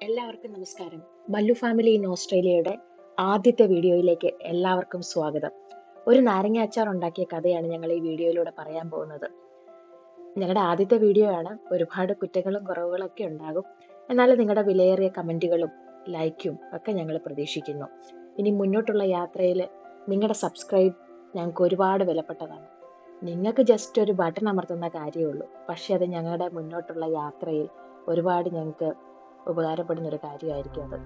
എല്ലാവർക്കും നമസ്കാരം. Mallu family in ഓസ്ട്രേലിയയുടെ ആദ്യത്തെ വീഡിയോയിലേക്ക് എല്ലാവർക്കും സ്വാഗതം. ഒരു നാരങ്ങ അച്ചാർ ഉണ്ടാക്കിയ കഥയാണ് ഞങ്ങൾ ഈ വീഡിയോയിലൂടെ പറയാൻ പോകുന്നത്. ഞങ്ങളുടെ ആദ്യത്തെ വീഡിയോ ആണ്. ഒരുപാട് കുറ്റങ്ങളും കുറവുകളും ഒക്കെ ഉണ്ടാകും. എന്നാലും നിങ്ങളുടെ വിലയേറിയ കമന്റുകളും ലൈക്കും ഒക്കെ ഞങ്ങൾ പ്രതീക്ഷിക്കുന്നു. ഇനി മുന്നോട്ടുള്ള യാത്രയിൽ നിങ്ങളുടെ സബ്സ്ക്രൈബ് ഞങ്ങൾക്ക് ഒരുപാട് വിലപ്പെട്ടതാണ്. നിങ്ങൾക്ക് ജസ്റ്റ് ഒരു ബട്ടൺ അമർത്തുന്ന കാര്യമുള്ളൂ, പക്ഷെ അത് ഞങ്ങളുടെ മുന്നോട്ടുള്ള യാത്രയിൽ ഒരുപാട് ഞങ്ങൾക്ക് ഉപകാരപ്പെടുന്ന ഒരു കാര്യമായിരിക്കും അത്.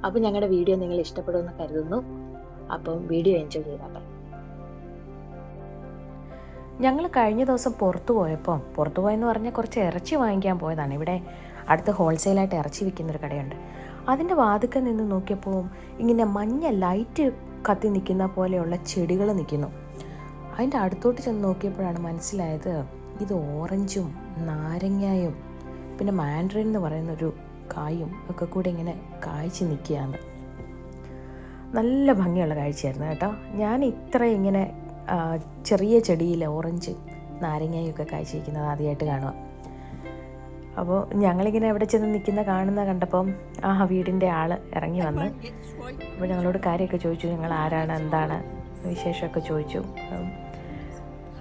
അപ്പം ഞങ്ങളുടെ വീഡിയോ നിങ്ങൾ ഇഷ്ടപ്പെടുമെന്ന് കരുതുന്നു. അപ്പം വീഡിയോ എൻജോയ് ചെയ്താട്ടെ. ഞങ്ങൾ കഴിഞ്ഞ ദിവസം പുറത്തു പോയെന്ന് പറഞ്ഞാൽ കുറച്ച് ഇറച്ചി വാങ്ങിക്കാൻ പോയതാണ്. ഇവിടെ അടുത്ത് ഹോൾസെയിലായിട്ട് ഇറച്ചി വിൽക്കുന്നൊരു കടയുണ്ട്. അതിൻ്റെ വാതിക്കൽ നിന്ന് നോക്കിയപ്പോൾ ഇങ്ങനെ മഞ്ഞ ലൈറ്റ് കത്തി നിൽക്കുന്ന പോലെയുള്ള ചെടികൾ നിൽക്കുന്നു. അതിൻ്റെ അടുത്തോട്ട് ചെന്ന് നോക്കിയപ്പോഴാണ് മനസ്സിലായത് ഇത് ഓറഞ്ചും നാരങ്ങയും പിന്നെ മാൻഡറിൻ എന്ന് പറയുന്നൊരു കായും ഒക്കെ കൂടെ ഇങ്ങനെ കായ്ച്ച് നിൽക്കുകയാണ്. നല്ല ഭംഗിയുള്ള കാഴ്ചയായിരുന്നു കേട്ടോ. ഞാൻ ഇത്ര ഇങ്ങനെ ചെറിയ ചെടിയിൽ ഓറഞ്ച് നാരങ്ങയും ഒക്കെ കായ്ച്ചിരിക്കുന്നത് ആദ്യമായിട്ട് കാണുക. അപ്പോൾ ഞങ്ങളിങ്ങനെ എവിടെ ചെന്ന് കണ്ടപ്പം വീടിൻ്റെ ആൾ ഇറങ്ങി വന്ന് അപ്പോൾ ഞങ്ങളോട് കാര്യമൊക്കെ ചോദിച്ചു. ഞങ്ങൾ ആരാണ്, എന്താണ് വിശേഷമൊക്കെ ചോദിച്ചു.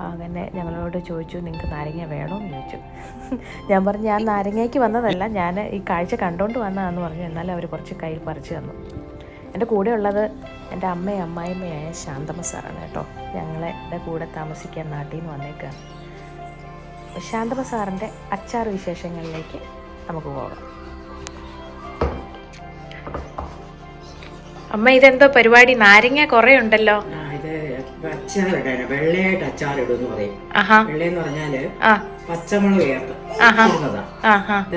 അങ്ങനെ ഞങ്ങളോട് ചോദിച്ചു നിങ്ങൾക്ക് നാരങ്ങ വേണമെന്ന് ചോദിച്ചു. ഞാൻ പറഞ്ഞു ഞാൻ നാരങ്ങയ്ക്ക് വന്നതല്ല, ഞാൻ ഈ കാഴ്ച കണ്ടുകൊണ്ട് വന്നതാണെന്ന് പറഞ്ഞു. എന്നാലും അവർ കുറച്ച് കയ്യിൽ പറിച്ചു തന്നു. എൻ്റെ കൂടെ ഉള്ളത് എൻ്റെ അമ്മയും അമ്മായിമ്മയായ ശാന്തമ്മ സാറാണ് കേട്ടോ. ഞങ്ങളുടെ കൂടെ താമസിക്കാൻ നാട്ടിൽ നിന്ന് വന്നേക്കാണ്. ശാന്തമ്മ സാറിൻ്റെ അച്ചാർ വിശേഷങ്ങളിലേക്ക് നമുക്ക് പോകാം. അമ്മ ഇതെന്തോ പരിപാടി? നാരങ്ങ കുറേ ഉണ്ടല്ലോ. അച്ചാറിടാൻ വെള്ളയായിട്ട് അച്ചാറിടുന്ന് പറയും. വെള്ളയെന്ന് പറഞ്ഞാല് പച്ചമുളക് ചേർത്ത്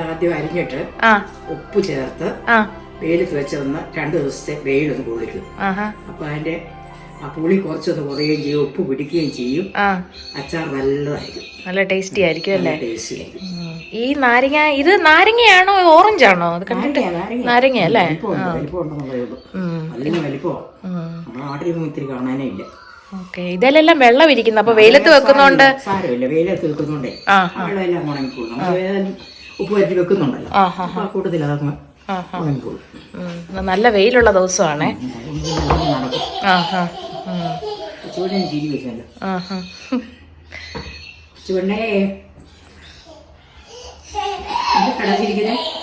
ആദ്യം അരിഞ്ഞിട്ട് ഉപ്പ് ചേർത്ത് വെയിലത്ത് വെച്ചൊന്ന് 2 ദിവസത്തെ വെയിലൊന്ന് കൊള്ളിക്കും. അപ്പൊ അതിന്റെ ആ പുളി കുറച്ചൊന്ന് കുറയുകയും ചെയ്യും, ഉപ്പ് പിടിക്കുകയും ചെയ്യും. അച്ചാർ നല്ലതായിരിക്കും, നല്ല ടേസ്റ്റി ആയിരിക്കും അല്ലേ? ടേസ്റ്റി ആയിരിക്കും. ഈ നാരങ്ങ, ഇത് നാരങ്ങയാണോ ഓറഞ്ച് ആണോ? അത് കണ്ടിട്ട് നാരങ്ങ അല്ലേ? നല്ല വലിപ്പമോ നമ്മുടെ നാട്ടിലൊന്നും ഇത്തിരി കാണാനേ ഇല്ല. ഓക്കെ, ഇതിലെല്ലാം വെള്ളം ഇരിക്കുന്നു. അപ്പൊ വെയിലത്ത് വെക്കുന്നോണ്ട് സാരമില്ല, വെയിലത്ത് വെക്കുന്നോണ്ടേ വെള്ളം എല്ലാം ഉണങ്ങിക്കോളും. നമ്മൾ ഏതായാലും ഉപ്പ് വരട്ടി വെക്കുന്നുണ്ടല്ലോ, ആ കൂട്ടത്തിൽ അതങ്ങ് ഉണങ്ങിക്കോളും. നല്ല വെയിലുള്ള ദിവസമാണേ. ചൂടിന് ചിരി വെച്ചല്ലോ. ചൂടേ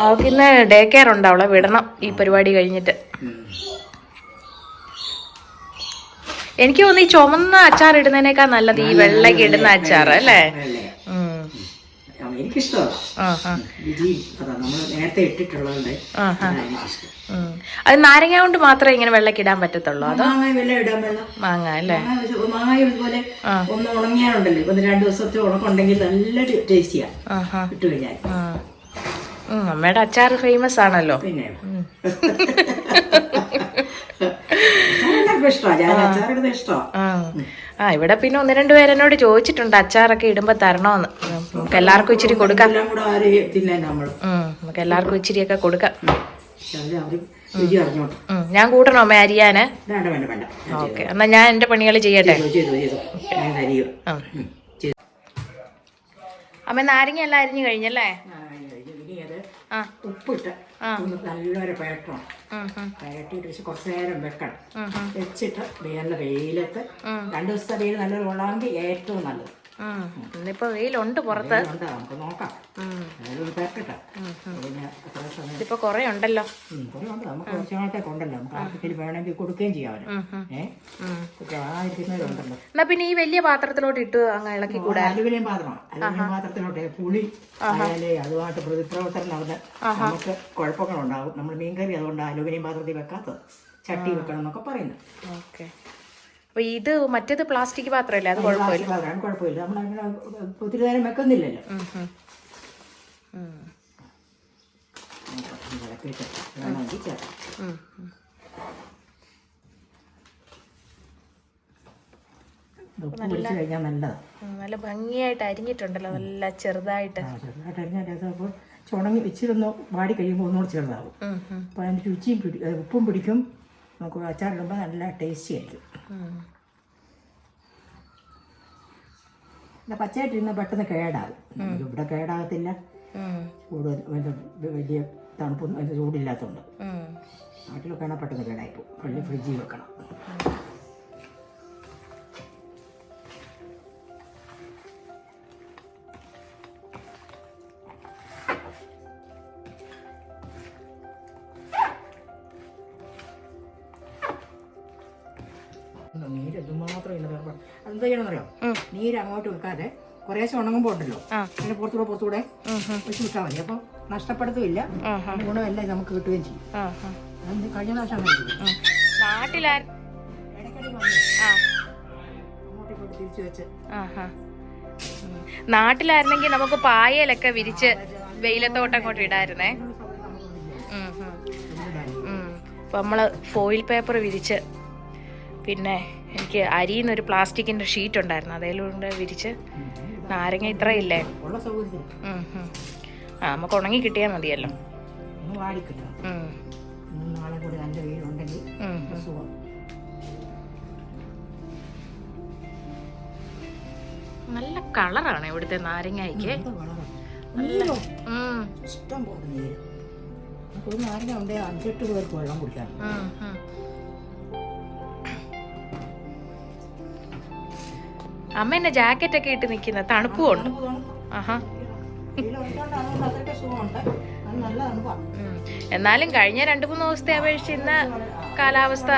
അവൾക്ക് ഇന്ന് ഡേ കെയർ ഉണ്ട്, അവളെ വിടണം ഈ പരിപാടി കഴിഞ്ഞിട്ട്. എനിക്ക് തോന്നുന്നു ഈ ചുമന്ന അച്ചാർ ഇടുന്നതിനേക്കാൾ നല്ലത് ഈ വെള്ളയ്ക്ക് ഇടുന്ന അച്ചാർ അല്ലേ? അത് നാരങ്ങ കൊണ്ട് മാത്രമേ ഇങ്ങനെ വെള്ളയ്ക്ക് ഇടാൻ പറ്റത്തുള്ളൂ? അതോ മാങ്ങ അല്ലേ? മാങ്ങ ഇതുപോലെ ഒന്ന് ഉണങ്ങിയാലുണ്ടല്ലോ, 2 ദിവസത്തെ ഉണക്കുണ്ടെങ്കിൽ നല്ല ടേസ്റ്റിയാ ഇട്ട് കഴിഞ്ഞാൽ. അമ്മയുടെ അച്ചാർ ഫേമസ് ആണല്ലോ. പിന്നെ ഇവിടെ പിന്നെ 1-2 പേരെന്നോട് ചോദിച്ചിട്ടുണ്ട് അച്ചാറൊക്കെ ഇടുമ്പോ തരണോന്ന്. നമുക്ക് എല്ലാവർക്കും ഇച്ചിരി കൊടുക്കാം. നമുക്ക് എല്ലാവർക്കും ഇച്ചിരിയൊക്കെ കൊടുക്കാം. ഞാൻ കൂട്ടണോ അമ്മ അരിയാന്? ഓക്കെ, എന്നാ ഞാൻ എന്റെ പണികൾ ചെയ്യട്ടെ. അമ്മ നാരങ്ങ എല്ലാം അരിഞ്ഞു കഴിഞ്ഞല്ലേ? ഉപ്പിട്ട് നല്ലൊരു പഴക്കണം, പഴട്ടിട്ട് കുറച്ചു നേരം വെക്കണം. വെച്ചിട്ട് നല്ല വെയിലത്ത് 2 ദിവസത്തെ വെയിൽ നല്ലൊരു കൊള്ളാമെങ്കിൽ ഏറ്റവും നല്ലത്. ഇന്നിപ്പോ വെയിലുണ്ട് പുറത്ത്, നമുക്ക് നോക്കാം. ഇതിപ്പോ കൊറേ ഉണ്ടല്ലോ, നമുക്ക് കുറച്ച് നാളത്തേക്ക് ഉണ്ടല്ലോ. നമുക്ക് ആർക്കെങ്കിലും വേണമെങ്കിൽ കൊടുക്കുകയും ചെയ്യാം. എന്നാ പിന്നെ ഈ വലിയ പാത്രത്തിലോട്ട് ഇട്ട് അങ്ങ് ഇളക്കി കൂടെ. അലുമിനിയം പാത്രത്തിലോട്ട് പുളി അതുമായിട്ട് പ്രതിപ്രവർത്തനം നടന്ന് നമുക്ക് കുഴപ്പങ്ങളുണ്ടാകും. നമ്മൾ മീൻകറി അതുകൊണ്ട് അലുമിനിയം പാത്രത്തിൽ വെക്കാത്തത്, ചട്ടി വെക്കണം എന്നൊക്കെ പറയുന്നത്. ഓക്കെ, അപ്പൊ ഇത് മറ്റേത് പ്ലാസ്റ്റിക് പാത്രമല്ലേ, അത് കുഴപ്പമില്ല. കുഴപ്പമില്ല, നമ്മളങ്ങനെ ഒത്തിരി നേരം വെക്കുന്നില്ലല്ലോ. നല്ല ഭംഗിയായിട്ട് അരിഞ്ഞിട്ടുണ്ടല്ലോ, നല്ല ചെറുതായിട്ട് അരിഞ്ഞപ്പോൾ ചുണങ്ങി ഇച്ചിരൊന്ന് വാടി കഴിയുമ്പോൾ ഒന്നുകൂടെ ചെറുതാവും. അപ്പോൾ അതിൻ്റെ രുചിയും ഉപ്പും പിടിക്കും. നമുക്ക് അച്ചാറിടുമ്പോൾ നല്ല ടേസ്റ്റി ആയിരിക്കും. പച്ചയായിട്ടിരുന്ന് പെട്ടെന്ന് കേടാകും. ഇവിടെ കേടാകത്തില്ല, കൂടുതൽ വലിയ തണുപ്പൊന്നും അതിന് ചൂടില്ലാത്തതുകൊണ്ട്. നാട്ടിലൊക്കെ ആണെങ്കിൽ പെട്ടെന്ന് കേടായിപ്പോൾ ഫ്രിഡ്ജിൽ വെക്കണം. നീര് എന്തുമാത്രം അതെന്താ ചെയ്യണമെന്നറിയോ? നീര് അങ്ങോട്ട് വെക്കാതെ കുറേശ്ശെ ഉണങ്ങുമ്പോൾ ഉണ്ടല്ലോ അതിന് പുറത്തൂടെ വെച്ച് വിട്ടാൽ മതി. അപ്പം നഷ്ടപ്പെടുത്തുമില്ല, ഗുണമെല്ലാം നമുക്ക് കിട്ടുകയും ചെയ്യും. കഴിഞ്ഞ പ്രാവശ്യം തിരിച്ചു വെച്ച് നാട്ടിലായിരുന്നെങ്കിൽ നമുക്ക് പായലൊക്കെ വിരിച്ച് വെയിലത്തോട്ട് അങ്ങോട്ട് ഇടായിരുന്നേ. അപ്പൊ നമ്മള് ഫോയിൽ പേപ്പർ വിരിച്ച്, പിന്നെ എനിക്ക് അരിയുന്നൊരു പ്ലാസ്റ്റിക്കിന്റെ ഷീറ്റ് ഉണ്ടായിരുന്നു, അതിലൂടെ വിരിച്ച് നാരങ്ങ ഇത്രയില്ലേ നമുക്ക് ഉണങ്ങി കിട്ടിയാൽ മതിയല്ലോ. നല്ല കളറാണ് ഇവിടുത്തെ നാരങ്ങയ്ക്ക്. ഇഷ്ടം പോലെ നീര്. ഒരു നാരങ്ങ ഉണ്ട് 5-8 പേർക്ക് വെള്ളം കുടിക്കാൻ. അമ്മ എന്നെ ജാക്കറ്റ് ഒക്കെ ഇട്ട് നിക്കുന്ന തണുപ്പുണ്ട്. എന്നാലും കഴിഞ്ഞ 2-3 ദിവസത്തെ അപേക്ഷിച്ച് ഇന്ന് കാലാവസ്ഥ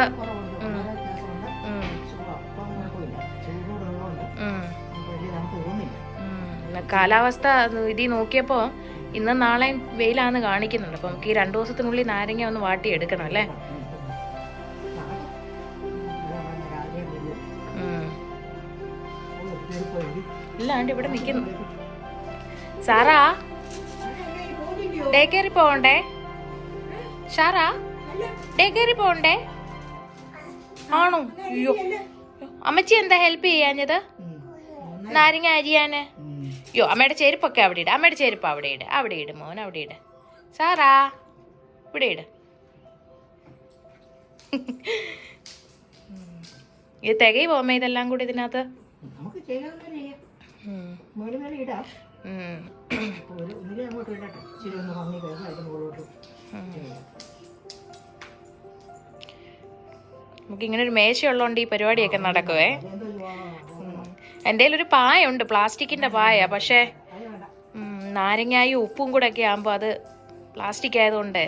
ഇതിൽ നോക്കിയപ്പോ ഇന്ന് നാളെ വെയിലാന്ന് കാണിക്കുന്നുണ്ട്. അപ്പൊ നമുക്ക് ഈ 2 ദിവസത്തിനുള്ളിൽ നാരങ്ങ ഒന്ന് വാട്ടി എടുക്കണം അല്ലേ. ഇല്ലാണ്ട് ഇവിടെ നിക്കുന്നു. സാറാ ഡേ കയറി പോവണ്ടേ? സാറാ ഡേ കയറി പോവണ്ടേ? ആണോ? അയ്യോ, അമ്മച്ചി എന്താ ഹെൽപ്പ് ചെയ്യാഞ്ഞത് നാരങ്ങ അരിയാന്? അയ്യോ, അമ്മയുടെ ചെരുപ്പൊക്കെ അവിടെ ഇട്. അമ്മയുടെ ചെരുപ്പ് അവിടെ ഇട് മോൻ, അവിടെ ഇട്. സാറാ ഇവിടെ ഇട്. ഇത് തികയും പോമ്മ ഇതെല്ലാം കൂടി ഇതിനകത്ത്. നമുക്ക് ഇങ്ങനെ ഒരു മേശയുള്ളതുകൊണ്ട് ഈ പരിപാടിയൊക്കെ നടക്കുവേ. എൻ്റെ കയ്യിലൊരു പായ ഉണ്ട്, പ്ലാസ്റ്റിക്കിന്റെ പായ. പക്ഷേ നാരങ്ങായും ഉപ്പും കൂടെ ഒക്കെ ആകുമ്പോൾ അത് പ്ലാസ്റ്റിക് ആയതുകൊണ്ട്.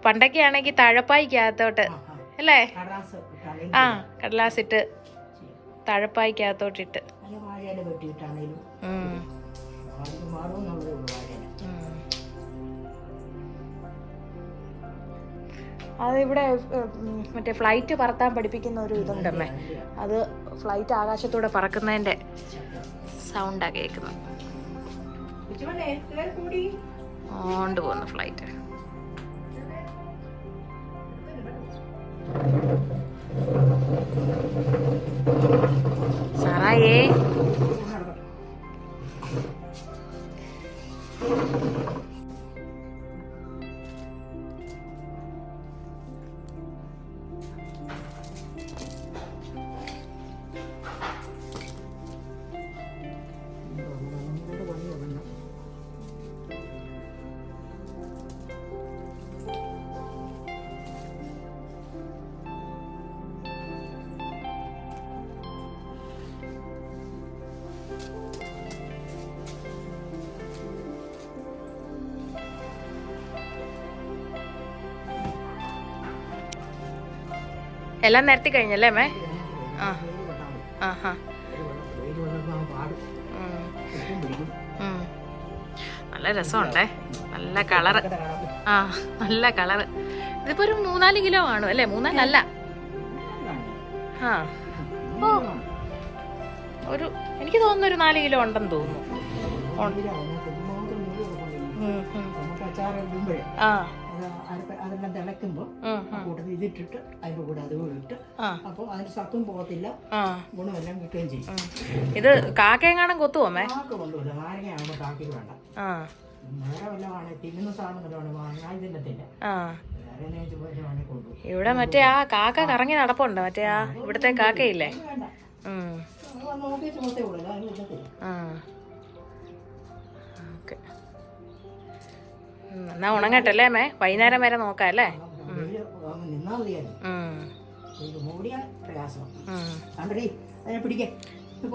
പണ്ടൊക്കെ ആണെങ്കിൽ തഴപ്പായിക്കകത്തോട്ട് അല്ലേ, കടലാസിട്ട് തഴപ്പായിക്കകത്തോട്ടിട്ട്. അതിവിടെ മറ്റേ ഫ്ലൈറ്റ് പറത്താൻ പഠിപ്പിക്കുന്ന ഒരു ഇതുണ്ടമ്മേ, അത് ഫ്ലൈറ്റ് ആകാശത്തൂടെ പറക്കുന്നതിന്റെ സൗണ്ടാ കേൾക്കുന്നത്. ഓണ്ട് പോകുന്നു ഫ്ലൈറ്റ്. സാറായേ എല്ലാം നിരത്തി കഴിഞ്ഞല്ലേ അമ്മേ? നല്ല രസമുണ്ടേ, നല്ല കളറ്. നല്ല കളറ്. ഇതിപ്പോ ഒരു 3-4 കിലോ കാണും അല്ലേ? 3-4 അല്ല, ഓ ഒരു എനിക്ക് തോന്നുന്നു ഒരു 4 കിലോ ഉണ്ടെന്ന് തോന്നുന്നു. അതെല്ലാം തിളക്കുമ്പോ കൂട്ടത്തിൽ ഇതിട്ടിട്ട് അതിന്റെ കൂടെ അത് ഇട്ട്, അപ്പൊ അതിന് സത്തും പോകത്തില്ല, ഗുണമെല്ലാം കിട്ടുകയും ചെയ്യും. ഇത് കാക്കയെങ്ങാനും കൊത്തുവോമേ? കാക്ക കൊണ്ടുപോയില്ല, നാരങ്ങയാകുമ്പോ കാക്കയ്ക്ക് വേണ്ട. വേറെ വല്ലതാണ് തിന്നുന്ന സാധനം വാങ്ങാൻ തിന്നത്തില്ല. ഇവിടെ മറ്റേ ആ കാക്ക കറങ്ങി നടപ്പുണ്ട്, മറ്റേ ആ ഇവിടത്തെ കാക്കയില്ലേ. ഓക്കെ. എന്നാ ഉണങ്ങട്ടല്ലേ അമ്മേ, വൈകുന്നേരം വരെ നോക്കാം അല്ലേ? നിന്നാ മതിയായിരുന്നു. ഇത് മൂടിയാ പ്രയാസം. കണ്ടടി അതിനെ പിടിക്കേ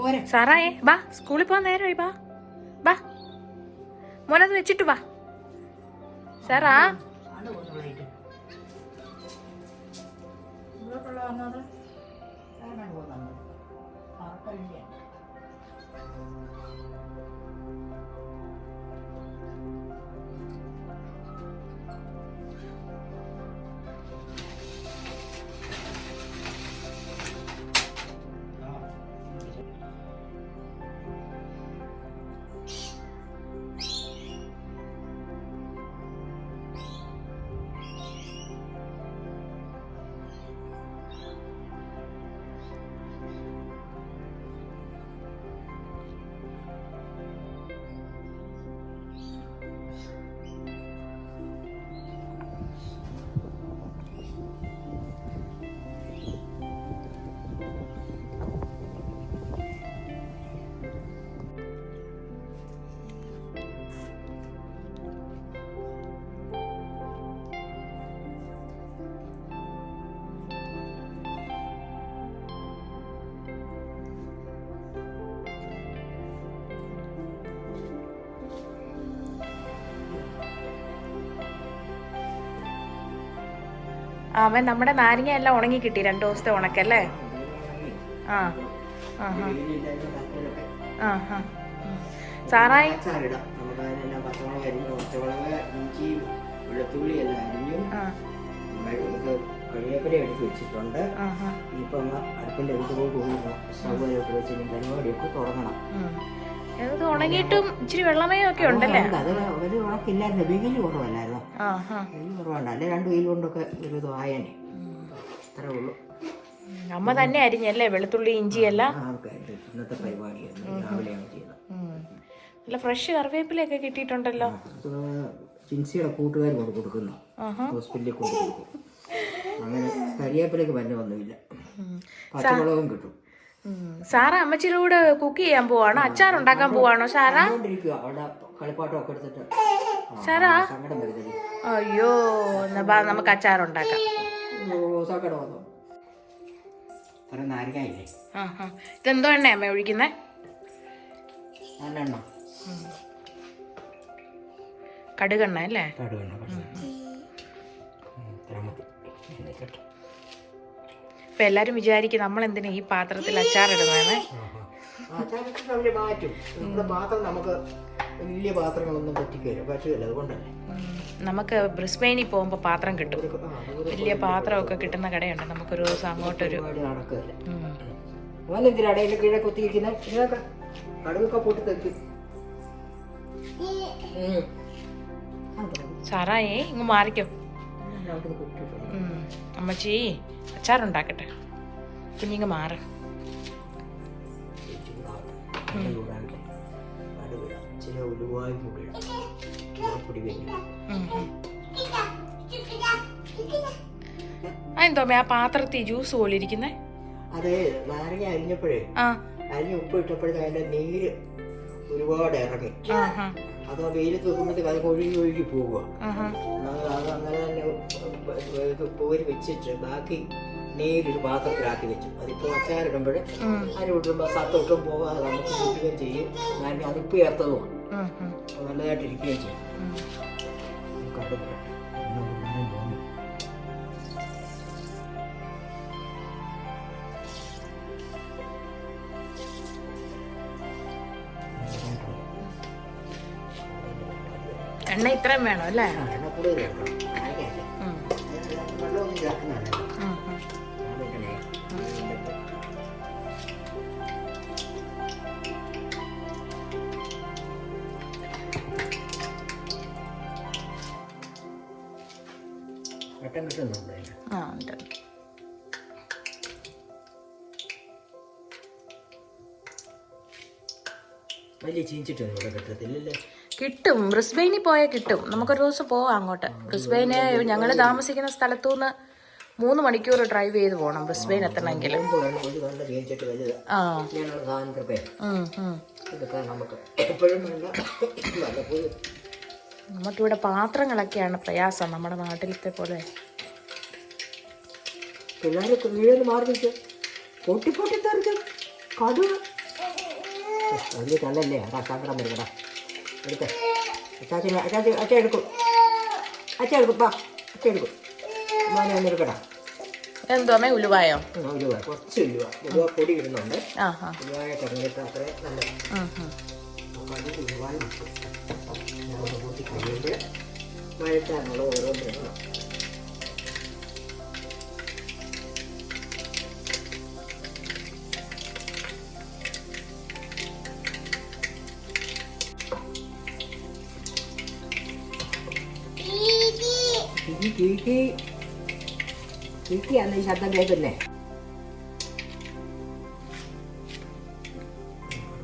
പോരെ. സാറായേ ബാ, സ്കൂളിൽ പോകാൻ നേരമായി. ബാ ബാ മോനത് വെച്ചിട്ട് വാ. സാറാ അവൻ നമ്മുടെ നാരങ്ങ എല്ലാം ഉണങ്ങി കിട്ടി 2 ദിവസത്തെ ഉണക്കല്ലേ? ആ ആ ആ ആ. സാറായി പച്ചമുളക് അരിഞ്ഞു, പച്ചമുളക് ഇഞ്ചിയും വെളുത്തുള്ളി എല്ലാം അരിഞ്ഞു, കഴിവേപ്പില എടുത്ത് വെച്ചിട്ടുണ്ട്. ഇനിയിപ്പോ അടുപ്പിന്റെ അടുത്ത് പോയി കൊണ്ടുപോകണം. സൗകര്യമൊക്കെ വെച്ച് പരിപാടിയൊക്കെ തുടങ്ങണം. ഇത് ഉണങ്ങിയിട്ടും ഇച്ചിരി വെള്ളമയം ഒക്കെ ഉണ്ടല്ലേ? അത് ഒരു ഉണക്കില്ലായിരുന്നു, വെയിൽ കുറവല്ലായിരുന്നു. വെയിൽ കുറവുണ്ട്, അല്ലെ 2 വെയിൽ കൊണ്ടൊക്കെ ഒരു ഇത് ആയനെ. അത്രേ ഉള്ളൂ. അമ്മ തന്നെ അരിഞ്ഞല്ലേ വെളുത്തുള്ളി ഇഞ്ചിയെല്ലാം? ഇന്നത്തെ പരിപാടിയായിരുന്നു, രാവിലെയാണ് ചെയ്തത്. നല്ല ഫ്രഷ് കറിവേപ്പിലൊക്കെ കിട്ടിയിട്ടുണ്ടല്ലോ. ചിൻസിയുടെ കൂട്ടുകാർ കൊണ്ട് കൊടുക്കുന്നു, ഹോസ്പിറ്റലിൽ കൊണ്ട് കൊടുക്കും. അങ്ങനെ കരിവേപ്പിലേക്ക് വല്ല ഒന്നുമില്ല, പച്ചമുളകും കിട്ടും. സാറാ അമ്മച്ചിയുടെ കൂടെ കുക്ക് ചെയ്യാൻ പോവാണോ? അച്ചാർ ഉണ്ടാക്കാൻ പോവാണോ സാറാ? കളിപ്പാട്ടമൊക്കെ എടുത്തിട്ട് സാറാ സങ്കടം വരുന്നത്. അയ്യോ, എന്നാ നമുക്ക് അച്ചാർ ഉണ്ടാക്കാം. സങ്കടം വന്നു. നാരങ്ങയില്ലേ? ഇതെന്തോ എണ്ണ അമ്മ ഒഴിക്കുന്നേ? നല്ലെണ്ണ, കടുകെണ്ണ അല്ലേ? ഇപ്പൊ എല്ലാരും വിചാരിക്കും നമ്മളെന്തിനാ ഈ പാത്രത്തിൽ അച്ചാറിടുന്നേ. പാത്രം നമുക്ക് വലിയ പാത്രങ്ങളൊന്നും പറ്റില്ല, അതുകൊണ്ടല്ലേ. നമുക്ക് ബ്രിസ്ബെയിനിൽ പോകുമ്പോ പാത്രം കിട്ടും, വലിയ പാത്രമൊക്കെ കിട്ടുന്ന കടയുണ്ട്. നമുക്കൊരു ദിവസം അങ്ങോട്ടൊരു ഇടയിൽ കീഴെ കുത്തിയിരിക്കുന്ന കടുകൊക്കെ പൊട്ടി തെക്കും. സാറായേ ഇങ്ങ് മാറിക്കോ. അമ്മച്ചി അച്ചാറുണ്ടാക്കട്ടെ, കുഞ്ഞിങ്ങ് മാറ. എന്തോമേ ആ പാത്രത്തിൽ ജ്യൂസ് പോലെ ഇരിക്കുന്നേ? അതെ, നാരങ്ങ അരിഞ്ഞപ്പോഴേ അരിഞ്ഞ് ഉപ്പ് ഇട്ടപ്പോഴേ അതിന്റെ നീര് ഒരുപാട് ഇറങ്ങി. അത് വെയിലത്ത് വെക്കുമ്പോഴത്തേക്ക് അത് ഒഴുകി പോവുക. അത് അങ്ങനെ തന്നെ പോരി വെച്ചിട്ട് ബാക്കി നീരൊരു പാത്രത്തിലാക്കി വെച്ചു. അതിപ്പോൾ അച്ചാറിടുമ്പോൾ അരിവിടുമ്പോൾ സത്തൊട്ടും പോകാതെ നമുക്ക് കിട്ടുകയും ചെയ്യും. കാരണം അതിപ്പ് ചേർത്തതുമാണ്, നല്ലതായിട്ടിരിക്കുകയും ചെയ്യും. എണ്ണ ഇത്രയും വേണം അല്ലേ? എണ്ണ കൂടുതൽ വെള്ളമൊന്നും ചേർക്കുന്നതല്ല. വെട്ടം കിട്ടുന്നുണ്ട്. വലിയ ചീഞ്ചിട്ടൊന്നും ഇവിടെ കിട്ടത്തില്ലല്ലേ? കിട്ടും, ബ്രിസ്ബെയിനിൽ പോയാൽ കിട്ടും. നമുക്കൊരു ദിവസം പോവാം അങ്ങോട്ട്. ബ്രിസ്ബെയിന് ഞങ്ങൾ താമസിക്കുന്ന സ്ഥലത്തുനിന്ന് 3 മണിക്കൂർ ഡ്രൈവ് ചെയ്ത് പോകണം ബ്രിസ്ബെയിൻ എത്തണമെങ്കിൽ. ഒരു നല്ല തേച്ചിട്ട് വലുത് ആ ഇങ്ങനെയുള്ള സാധനത്തിലൊക്കെ ഉം, ഉം. എടുക്കാൻ നമുക്ക് എപ്പോഴും വേണ്ട. വല്ലപ്പോഴും നമുക്കിവിടെ പാത്രങ്ങളൊക്കെയാണ് പ്രയാസം, നമ്മുടെ നാട്ടിലത്തെ പോലെ. പിള്ളേർക്ക് വീഴൊന്ന് മാറി നിൽക്കും, പൊട്ടി പൊട്ടി തെറിക്കും കടുവ. വലിയ കല്ലല്ലേ, അതാ സങ്കടം വരും. എടുക്ക അച്ഛ എടുക്കും, പാ അച്ഛ എടുക്കും. മോനെ ഒന്ന് എടുക്കടാ. എന്തോ അമ്മേ, ഉലുവായോ? ഉലുവ, കുറച്ച് ഉലുവ പൊടി ഇടുന്നുണ്ട്. ആ ആ ഉലുവായിട്ട് ഇറങ്ങിയിട്ട് അത്രേ നല്ല ഉലുവായി കൂട്ടി കഴിയുമ്പോൾ വഴറ്റാനുള്ള ഓരോ ഇടണം. കീക്കിയാണ് ഈ ശബ്ദം കേൾക്കുന്നേ.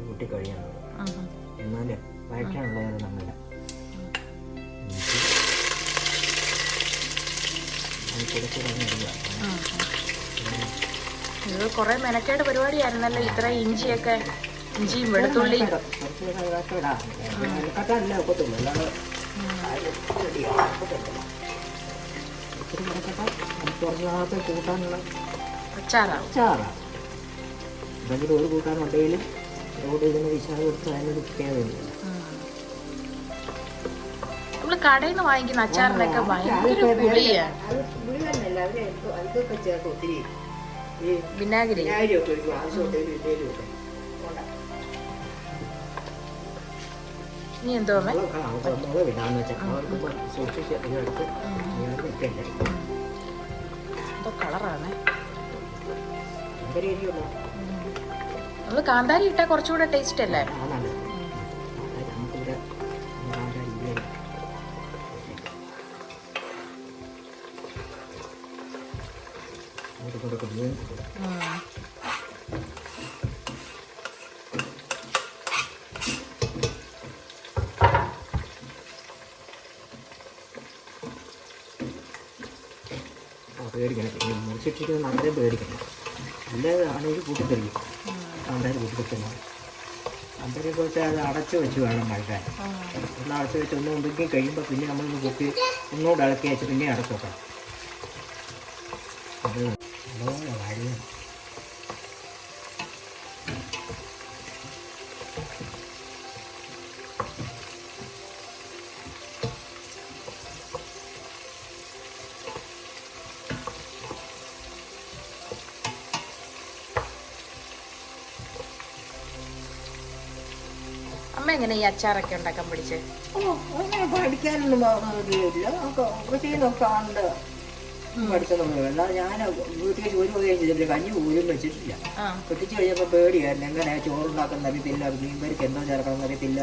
കൂട്ടി കഴിയാൻ എന്നാല് വയറ്റാനുള്ളവരെ നമ്മളില്ല. ഇത് കുറെ മെനക്കേട് പരിപാടിയായിരുന്നല്ലോ, ഇത്ര ഇഞ്ചിയൊക്കെ, ഇഞ്ചിയും വെളുത്തുള്ളിയും. കട്ടല്ല ഒക്കത്തില്ല, അല്ലാതെ കുറഞ്ഞാത്ത കൂട്ടാനുള്ള അച്ചാറാണ്. എന്തെങ്കിലും ഒരു കൂട്ടാനുണ്ടെങ്കിലും റോഡ് ഇതിന് വിശാല കൊടുത്ത് അതിനൊരു പ്രത്യേകതയില്ല. നമ്മള് കടയിൽ നിന്ന് വാങ്ങിക്കുന്ന അച്ചാറിനൊക്കെ ഭയങ്കര പുളിയാണ്. അതൊക്കെ ചേർത്ത് ഒത്തിരി വിനാഗിരി. വിനാഗിരിയൊക്കെ ഒഴിക്കും, ആവശ്യമുണ്ടെങ്കിലും ഇല്ലെങ്കിലും ഒക്കെ. ഇനി എന്തോ മുളക് ഇടാന്ന് വെച്ചാൽ അവർക്ക് സൂക്ഷിച്ച് എടുത്ത് വെക്കണ്ടേ. എന്തോ കളറാണ്. ഭയങ്കര എരിയുള്ളൂ. നമ്മള് കാന്താരി ഇട്ടാൽ കുറച്ചുകൂടെ ടേസ്റ്റ് അല്ലേ? അതാണ് നമുക്കിവിടെ കൊടുക്കുന്നു. പേടിക്കണം, പിന്നെ മുറിച്ചിട്ടിരിക്കുന്നത് വളരെ പേടിക്കണം. അല്ലാതെ ആണെങ്കിൽ കൂട്ടിത്തെറിക്കും. കാന്താരി കൂട്ടിത്തെറിക്കുന്നത് കാന്താരിയൊക്കെ വെച്ചാൽ അത് അടച്ചു വെച്ച് വേണം മഴക്കാൻ. ഒന്ന് അടച്ചു വെച്ച് ഒന്ന് ഉണ്ടെങ്കിൽ കഴിയുമ്പോൾ പിന്നെ നമ്മളൊന്ന് കുത്തി ഒന്നുകൂടെ ഇളക്കി വെച്ച് പിന്നെ അടച്ചു വെക്കാം. അത് നല്ലോണം വഴിയാണ്. അമ്മ എങ്ങനെ ഈ അച്ചാറൊക്കെ ഉണ്ടാക്കാൻ പഠിച്ചേ? അങ്ങനെ പഠിക്കാനൊന്നും ഇല്ല, ഒക്കെ ചെയ്യുന്നൊക്കെ ഉണ്ട്. പഠിച്ചതൊന്നും അല്ലാതെ ഞാൻ വീട്ടിൽ ജോലി പോവുകയും ചെയ്തില്ല, കഞ്ഞി പോലും വെച്ചിട്ടില്ല. കെട്ടിച്ച് കഴിഞ്ഞപ്പോൾ പേടിയായിരുന്നു, എങ്ങനെ ചോറുണ്ടാക്കുന്ന അറിയത്തില്ല, മീൻപരിക്ക് എന്തോ ചേർക്കണം അറിയത്തില്ല.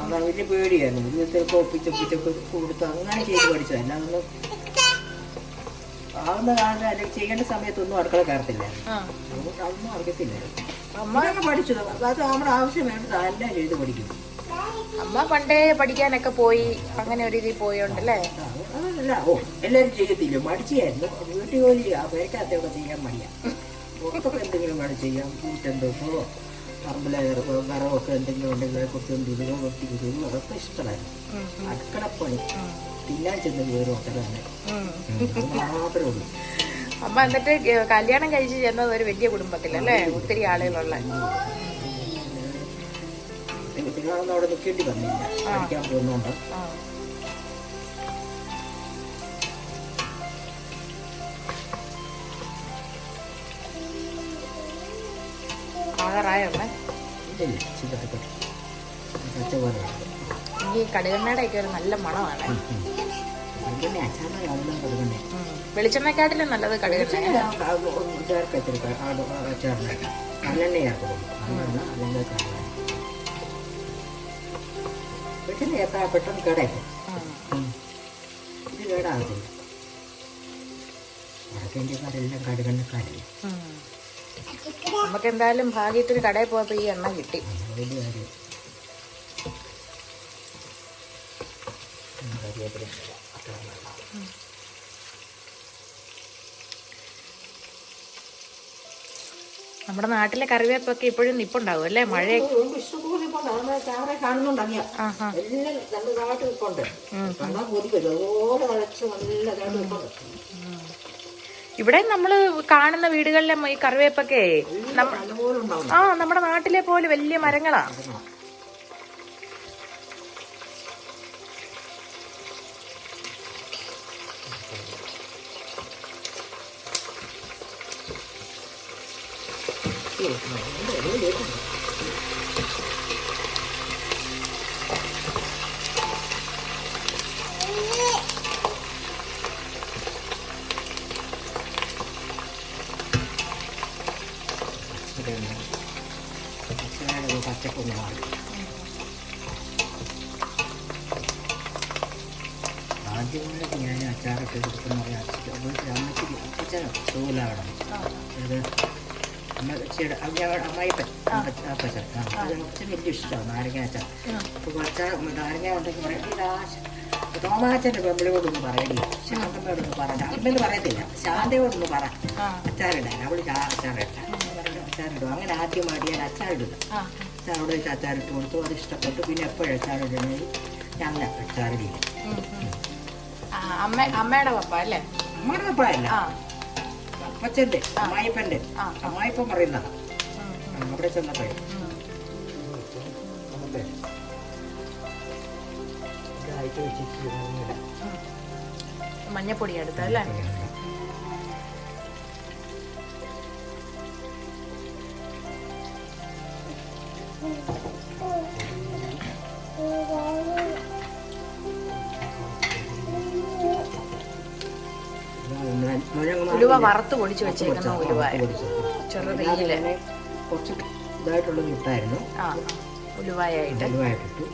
അങ്ങനെ വലിയ പേടിയായിരുന്നു. ഒരു വിധത്തിലൊക്കെ ഒപ്പിച്ചൊപ്പിച്ചൊക്കെ കൊടുത്ത് അങ്ങനെ ചെയ്ത് പഠിച്ചത്. അല്ലാതെ ആവുന്ന കാലത്ത് അല്ലെങ്കിൽ ചെയ്യേണ്ട സമയത്തൊന്നും അടുക്കള കയറത്തില്ല, അതുകൊണ്ട് അതൊന്നും അറിയത്തില്ലായിരുന്നു. അമ്മയൊക്കെ പഠിച്ചത് അത് നമ്മുടെ ആവശ്യം വേണ്ട എല്ലാം ചെയ്ത് പഠിക്കും. അമ്മ പണ്ടേ പഠിക്കാനൊക്കെ പോയി, അങ്ങനെ ഒരു രീതിയിൽ പോയോണ്ടല്ലേ? അതല്ല, എല്ലാവരും ചെയ്യത്തില്ല, മടിച്ചായിരുന്നു. വീട്ടിൽ ജോലി പേരക്കകത്തൊക്കെ ചെയ്യാൻ മടിയാ. പുറത്തൊക്കെ എന്തെങ്കിലും വേണം ചെയ്യാം, കൂട്ടെന്തോപ്പോ പറമ്പിലെ വിറവൊക്കെ എന്തെങ്കിലും ഉണ്ടെങ്കിൽ കുറച്ചൊന്നും ഇടുകയോ വെട്ടിക്കുകയോ അതൊക്കെ ഇഷ്ടമായിരുന്നു. അടുക്കളപ്പണി തിന്നാൻ ചെന്ന് കയറും ഒക്കെ തന്നെ മാത്രമേ ഉള്ളൂ. അമ്മ എന്നിട്ട് കല്യാണം കഴിച്ച് ചെന്നത് ഒരു വലിയ കുടുംബത്തിലല്ലേ, ഒത്തിരി ആളുകളുള്ള. അവിടെ നിൽക്കേണ്ടി വന്നില്ല, പഠിക്കാൻ പോകുന്നുണ്ട്. ആകാറായമ്മേ ഈ കടുകെണ്ണയുടെ ഒക്കെ ഒരു നല്ല മണമാണ്. വെളിച്ചെണ്ണക്കാട്ടിലും നല്ലത് കടുകെണ്ണ. പെട്ടെന്ന് കേടായി, ഇത് കേടാകത്തില്ല. വടക്കേ ഇന്ത്യക്കാരെല്ലാം കടുകെണ്ണക്കാരല്ലേ. നമുക്ക് എന്തായാലും ഭാഗ്യത്തിന് കടയിൽ പോയപ്പോ ഈ എണ്ണ കിട്ടി. വലിയ കാര്യം. നമ്മുടെ നാട്ടിലെ കറിവേപ്പൊക്കെ ഇപ്പോഴും നിപ്പുണ്ടാവും അല്ലേ? മഴ ഇഷ്ടംപോലെ ഇപ്പൊ ക്യാമറ കാണുന്നുണ്ടറിയാം. എല്ലാം നല്ലതായിട്ട് നിൽപ്പുണ്ട്. കണ്ടാൽ കൊതി വരും. അതുപോലെ വളച്ച് നല്ലതായിട്ട് നിൽപ്പുണ്ട്. ഇവിടെ നമ്മള് കാണുന്ന വീടുകളിലെ ഈ കറിവേപ്പൊക്കെ നല്ലപോലെ ഉണ്ടാവും. നമ്മുടെ നാട്ടിലെ പോലെ വലിയ മരങ്ങളാ. പച്ചക്കൊന്നാണ് ആദ്യമായിട്ട് ഞാൻ അച്ചാറൊക്കെ എടുക്കുന്ന അമ്മയ്ക്ക് അച്ഛനും സുഖമില്ലാവണം. അത് അമ്മച്ചിയുടെ അമ്മായിപ്പൻ അപ്പച്ചൻ അച്ഛൻ വലിയ ഇഷ്ടമാണ് നാരങ്ങ അച്ചാർ. അപ്പോൾ അച്ചാർ നാരങ്ങ ഉണ്ടെങ്കിൽ പറയും തോമാച്ചൻ്റെ പെമ്പിളിയോടൊന്നും പറയണില്ല, ശാന്തമ്മയോടൊന്നും പറയണ്ട. അമ്മയെന്ന് പറയത്തില്ല, ശാന്തയോടൊന്നും പറ അച്ചാറിടാൻ. അവൾ അച്ചാറിട്ട അച്ചാറിടും. അങ്ങനെ ആദ്യമായിട്ട് ഞാൻ അച്ചാറിടുക. അച്ചാറോട് വെച്ച് അച്ചാറിട്ട് കൊടുത്തു. അത് ഇഷ്ടപ്പെട്ടു. പിന്നെ എപ്പോഴും അച്ചാറിടുന്നത് ഞാൻ അച്ചാറിടില്ല. അമ്മയുടെ പപ്പ അല്ലേ? അമ്മയുടെ പപ്പ അല്ല, അപ്പച്ചൻ്റെ അമ്മായിപ്പൻ്റെ. അമ്മായിപ്പൻ പറയുന്നതാണ് അവിടെ ചെന്നപ്പോഴേ. മഞ്ഞപ്പൊടി എടുത്തല്ലേ? ഉലുവ വറുത്ത് പൊടിച്ച് വെച്ചേക്കുന്ന ഉലുവ ചെറുതീയില് കുറച്ച് ഇതായിട്ടുള്ളത് ഇട്ടായിരുന്നു. ഉലുവായിട്ട് ഉലുവായിട്ടിട്ടു.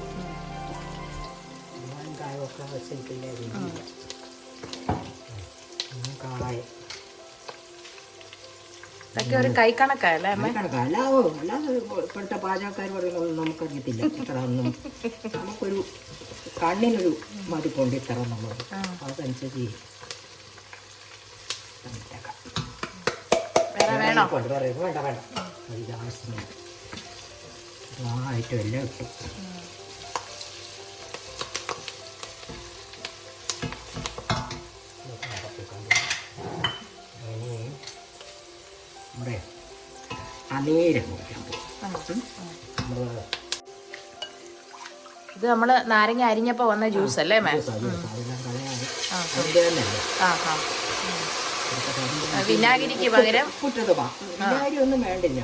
ഇതൊക്കെ ഒരു കൈക്കണക്കല്ലേ? അല്ലാതെ ഇപ്പോഴത്തെ പാചകക്കാർ പറയുന്നത് നമുക്കറിയത്തില്ല. ഇത്ര ഒന്നും നമുക്കൊരു കണ്ണിനൊരു മതിപ്പുണ്ട് ഇത്ര എന്നുള്ളത്. അതനുസരിച്ച് വേണ്ട വേണ്ട ആവശ്യമില്ല. ആ ഐറ്റം എല്ലാം ഇട്ടു. നമ്മുടെ അനീരം കുടിക്കാൻ പോകും. ഇത് നമ്മള് നാരങ്ങ അരിഞ്ഞപ്പോ വന്ന ജ്യൂസ് അല്ലേ? വിനാഗിരിക്ക് പകരം വിനാഗിരി ഒന്നും വേണ്ടില്ല.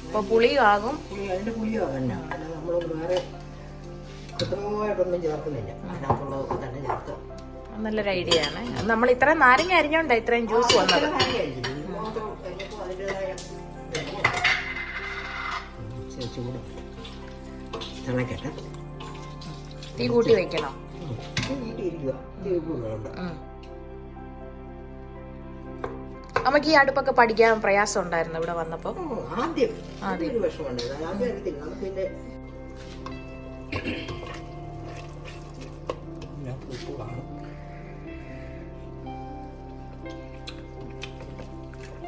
അപ്പൊ പുളിയും ആകും. അതിന്റെ പുളിയോ ആകണ്ട. നമ്മൾ വേറെ കൃത്രിമമായിട്ടൊന്നും ചേർക്കുന്നില്ല. അതിനകത്തുള്ളത് തന്നെ ചേർത്ത്. നല്ലൊരു ഐഡിയ ആണ്. നമ്മൾ ഇത്രയും നാരങ്ങ അരിഞ്ഞോണ്ടാ ഇത്രയും ജ്യൂസ് വന്നത്. ചൂട് തിളക്കട്ടെ. തീ കൂട്ടി വെക്കണം. അമ്മക്ക് ഈ അടുപ്പൊക്കെ പഠിക്കാൻ പ്രയാസം ഉണ്ടായിരുന്നു ഇവിടെ വന്നപ്പോ? ആദ്യം ഒരു വിഷമമുണ്ടായിരുന്നു. ആദ്യം അറിയത്തില്ല. നമുക്കിന്റെ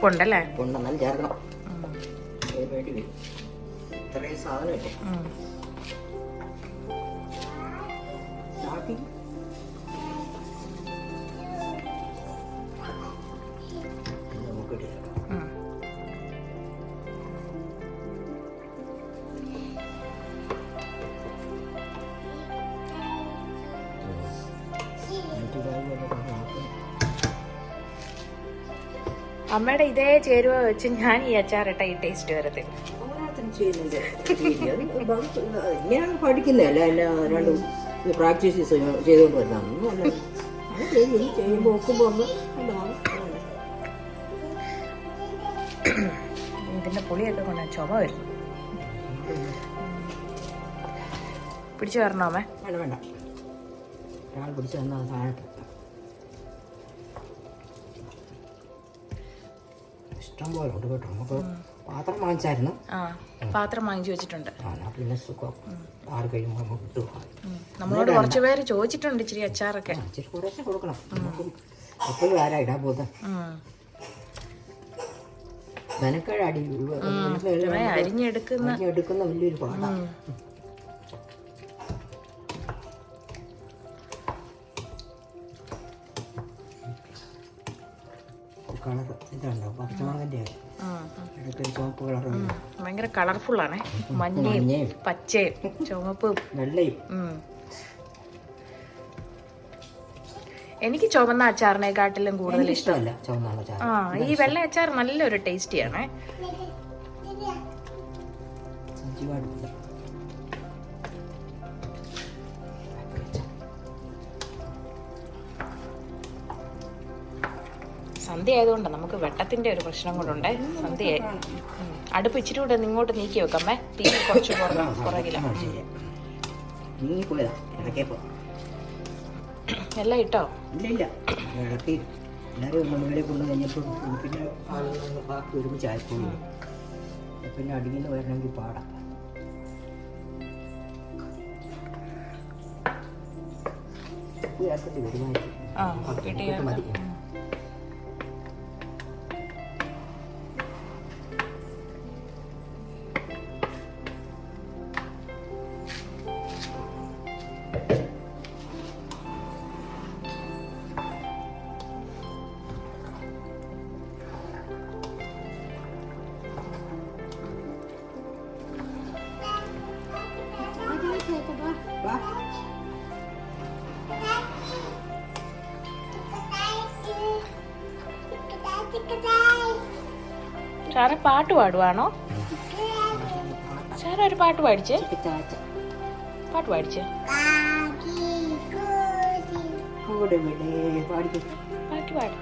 ഉണ്ടല്ലേ? ഉണ്ടെന്നാലും ചേർക്കണം. വേണ്ടി വരും. ഇത്രയും സാധനം ഇല്ലേ അമ്മയുടെ ഇതേ ചേരുവ വെച്ച് ഞാൻ ഈ അച്ചാറിട്ട ഈ ടേസ്റ്റ് വരത്തില്ല. ഇങ്ങനെയാണ് പഠിക്കുന്നതല്ല. എല്ലാം രണ്ടും പ്രാക്ടീസ് ചെയ്തുകൊണ്ട് വരുന്നതൊന്നും അല്ല. ചെയ്യുമ്പോൾ നോക്കുമ്പോൾ ഒന്ന് ഇതിന്റെ പുളിയൊക്കെ കൊണ്ട് ചുമ വരുന്നു. പിടിച്ചു തരണോമേ? വേണ്ട വേണ്ട, ഒരാൾ പിടിച്ചു തന്നാൽ താഴെ ഇഷ്ടം പോലെ ഉണ്ട് കേട്ടോ. നമുക്ക് പാത്രം വാങ്ങിച്ചായിരുന്നു. പാത്രം വാങ്ങിച്ചു വെച്ചിട്ടുണ്ട്. പിന്നെ സുഖം ആറ് കഴിയുമ്പോൾ നമുക്ക് കിട്ടും. നമ്മളോട് കുറച്ച് പേര് ചോദിച്ചിട്ടുണ്ട് ഇച്ചിരി അച്ചാറൊക്കെ. ഇച്ചിരി കുറേശ്ശെ കൊടുക്കണം. നമുക്കും എപ്പോഴും ആരാ ഇടാൻ പോകുന്നത്. മെനക്കേടാടി അരിഞ്ഞെടുക്കുന്ന വലിയൊരു പാടാണ്. കളർ ഇതുണ്ടോ പച്ചമുളകിൻ്റെ ചുവപ്പ് കളർ ഭയങ്കര കളർഫുള്ളാണേ. മഞ്ഞയും പച്ചയും ചുവപ്പും വെള്ളയും. എനിക്ക് ചുവന്ന അച്ചാറിനെക്കാട്ടിലും കൂടുതൽ ഇഷ്ടമല്ല ചുവന്ന അച്ചാർ. ഈ വെള്ള അച്ചാർ നല്ലൊരു ടേസ്റ്റിയാണേ. സന്ധ്യ ആയതുകൊണ്ട് നമുക്ക് വെട്ടത്തിന്റെ ഒരു പ്രശ്നം കൊണ്ടുണ്ടേ. സന്ധ്യയായി. അടുപ്പ് ഇച്ചിരി കൂടെ ഇങ്ങോട്ട് നീക്കി വെക്കാമേ. തീ കുറച്ച് പുറകിലാണ്. എല്ലാം ഇട്ടോ? ഇല്ല ഇളക്കി എല്ലാവരും മുകളിൽ കൊണ്ടു കഴിഞ്ഞപ്പോൾ പിന്നെ ആളുകൾ ബാക്കി ഒരുമിച്ച് ആയിപ്പോയി. പിന്നെ അടിയിൽ നിന്ന് വരണമെങ്കിൽ പാടാം. മതി. സാറെ പാട്ട് പാടുവാണോ? സാറ ഒരു പാട്ട് പാടിച്ചേ. പാട്ട് പാടിച്ചേ. പാട്ട് പാട്.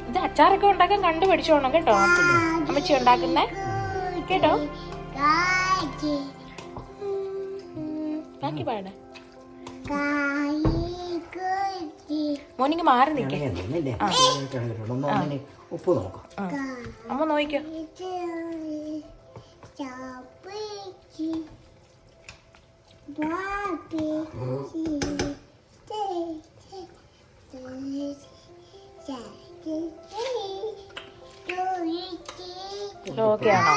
ഇത് അച്ചാറൊക്കെ ഉണ്ടാക്കാൻ കണ്ടുപിടിച്ചോണം കേട്ടോ. അമ്മച്ചി ഉണ്ടാക്കുന്നേ കേട്ടോ. ബാക്കി പാട്. മോനിങ് മാറി നിൽക്കേ. ഉപ്പ് നോക്കാം. അമ്മ നോക്കിക്കോ. ഓക്കെ ആണോ?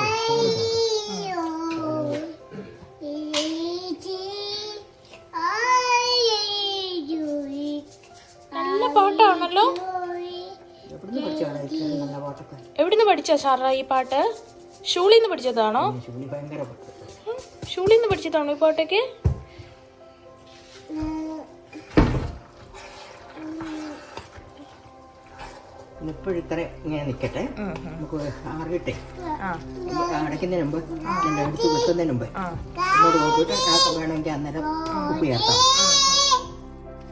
നല്ല പാട്ടാണല്ലോ. എവിടുന്ന് പഠിച്ചോ സാറാ ഈ പാട്ട്? ഷൂളിന്ന് പഠിച്ചതാണോ? ഷൂളിന്ന് പഠിച്ചതാണോ ഈ പാട്ടൊക്കെ? ഇപ്പോഴിത്ര ഇങ്ങനെ നിൽക്കട്ടെ. നമുക്ക് ആറിട്ടെ അടയ്ക്കുന്നതിന് മുമ്പ് അടുത്ത് വെക്കുന്നതിന് മുമ്പ് ഇങ്ങോട്ട് നോക്കിയിട്ട് വേണമെങ്കിൽ അന്നേരം ഉപ്പ് ചേർത്താം.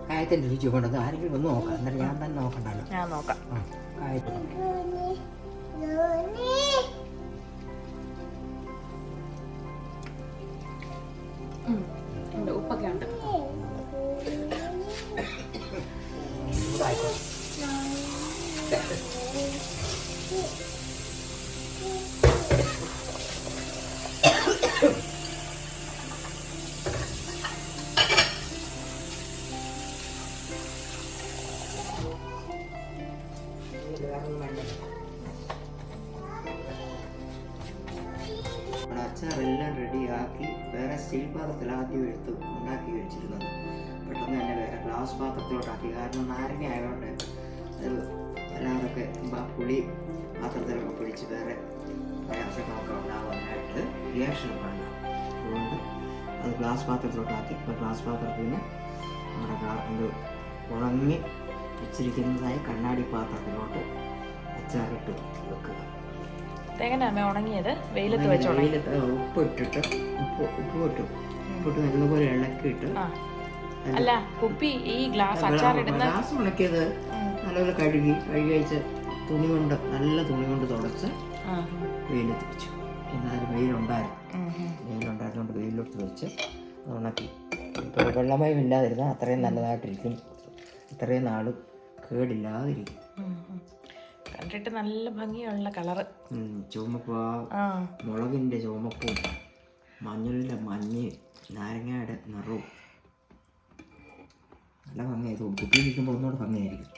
കായത്തിൻ്റെ രുചി കൊണ്ടത് ആരെങ്കിലും ഒന്ന് നോക്കാം. അന്നേരം ഞാൻ തന്നെ നോക്കണ്ടല്ലോ. ഞാൻ നോക്കാം. കായത്തിന് ഉപ്പൊക്കെ ഉണ്ട്. അച്ചാറെല്ലാം റെഡിയാക്കി വേറെ സ്റ്റീൽ പാത്രത്തിൽ ആദ്യം എടുത്ത് ഉണ്ടാക്കി വെച്ചിരുന്നത് പെട്ടെന്ന് തന്നെ വേറെ ഗ്ലാസ് പാത്രത്തിലോട്ടാക്കി. കാരണം നാരങ്ങ ആയതുകൊണ്ട് അത് അല്ലാതൊക്കെ പുളി പാത്രത്തിലൊക്കെ പിടിച്ച് വേറെ പ്രയാസങ്ങളൊക്കെ ഉണ്ടാകാനായിട്ട് റിയാക്ഷനൊക്കെ ഉണ്ടാകും. അതുകൊണ്ട് അത് ഗ്ലാസ് പാത്രത്തിലോട്ടാക്കി. ഇപ്പോൾ ഗ്ലാസ് പാത്രത്തിൽ നിന്ന് നമ്മുടെ ഉണങ്ങി വെച്ചിരിക്കുന്നതായി കണ്ണാടി പാത്രത്തിലോട്ട് അച്ചാറിട്ട് വെക്കുക. എങ്ങനെയാ ഉണങ്ങിയത്? വെയിലത്ത് വെച്ച് ഉപ്പ് ഇട്ടിട്ട് ഉപ്പിട്ട് നല്ലപോലെ ഇളക്കിയിട്ട്. അല്ല കുപ്പി ഈ ഗ്ലാസ് ഉണക്കിയത് നല്ലപോലെ കഴുകി വെച്ച് നല്ല തുണി കൊണ്ട് തുടച്ച് വെയിലത്ത് വെച്ചു. എന്നാലും വെയിലുണ്ടായിരുന്നുകൊണ്ട് വെയിലോട്ട് വെച്ച് ഉണക്കി. ഇപ്പോൾ വെള്ളമയം ഇല്ലാതിരുന്നാൽ അത്രയും നല്ലതായിട്ടിരിക്കും. ഇത്രയും നാളും കേടില്ലാതിരിക്കും. കണ്ടിട്ട് നല്ല ഭംഗിയുള്ള കളറ്. ചുവപ്പ്, മുളകിൻ്റെ ചുവപ്പും മഞ്ഞളിൻ്റെ മഞ്ഞയും നാരങ്ങയുടെ നിറവും നല്ല ഭംഗിയായി തോന്നും. കുട്ടി നിൽക്കുമ്പോൾ ഒന്നുകൂടെ ഭംഗിയായിരിക്കും.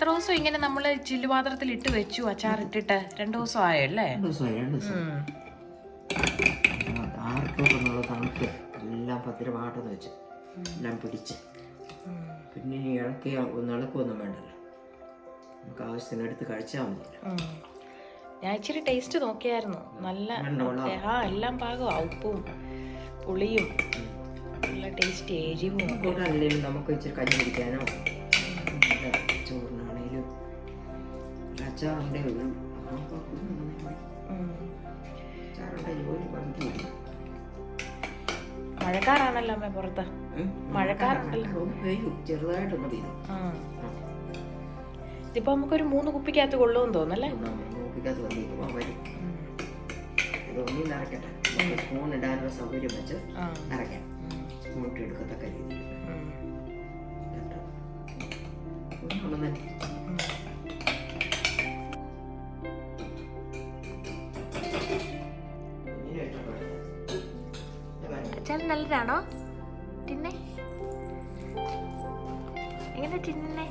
എത്ര ദിവസം ഇങ്ങനെ നമ്മള് ചില്ലുപാത്രത്തിൽ ഇട്ട് വെച്ചു അച്ചാറിട്ടിട്ട്? 2 ദിവസം ആയല്ലേ? 2 ദിവസം. ആർക്കും തണുപ്പ് എല്ലാം ഭദ്രമായിട്ടെന്ന് വെച്ച് എല്ലാം പിടിച്ച്. പിന്നെ ഇളക്കൊന്നും വേണ്ടല്ലോ, നമുക്ക് ആവശ്യത്തിന് എടുത്ത് കഴിച്ചാൽ മതിയല്ലോ. ഞാൻ ഇച്ചിരി ടേസ്റ്റ് നോക്കിയായിരുന്നു. നല്ല എല്ലാം പാകമാ. ഉപ്പും പുളിയും നല്ല ടേസ്റ്റ്, എരിവും. അല്ലെങ്കിലും നമുക്ക് ഇച്ചിരി കഞ്ഞി കുടിക്കാനോ ചോറിനാണേലും അച്ചാറുണ്ടേ ഉള്ളൂ. മഴക്കാറാണല്ലോ അമ്മ പുറത്ത്. മഴക്കാറുണ്ടല്ലോ. ചെറുതായിട്ടൊന്ന് പെയ്തു. ഇതിപ്പോ നമുക്കൊരു 3 കുപ്പിക്കകത്ത് കൊള്ളുമെന്ന് തോന്നല്ലേ? കുപ്പിക്കകത്ത് വരും. ഇതൊന്നും നിറയ്ക്കട്ടെ, സ്പൂൺ ഇടാനുള്ള സൗകര്യം വെച്ച് നിറയ്ക്കാം. സ്പൂൺ എടുക്കത്തക്ക രീതിയിൽ നല്ലതാണോ? തിന്നെ എങ്ങനെ തിന്നെ?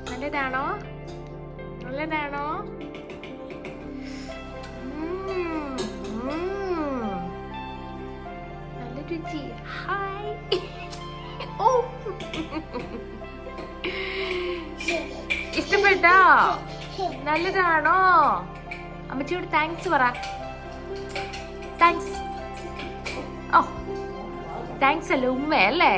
നല്ലതാണോ? നല്ലതാണോ? നല്ല രുചി. ഹായ്. ഓ, ഇഷ്ടപ്പെട്ടോ? നല്ലതാണോ? അമ്മച്ചിയോട് താങ്ക്സ് പറ. താങ്ക്സ്. ഓ, താങ്ക്സ് അല്ലേ, ഉമ്മ അല്ലേ?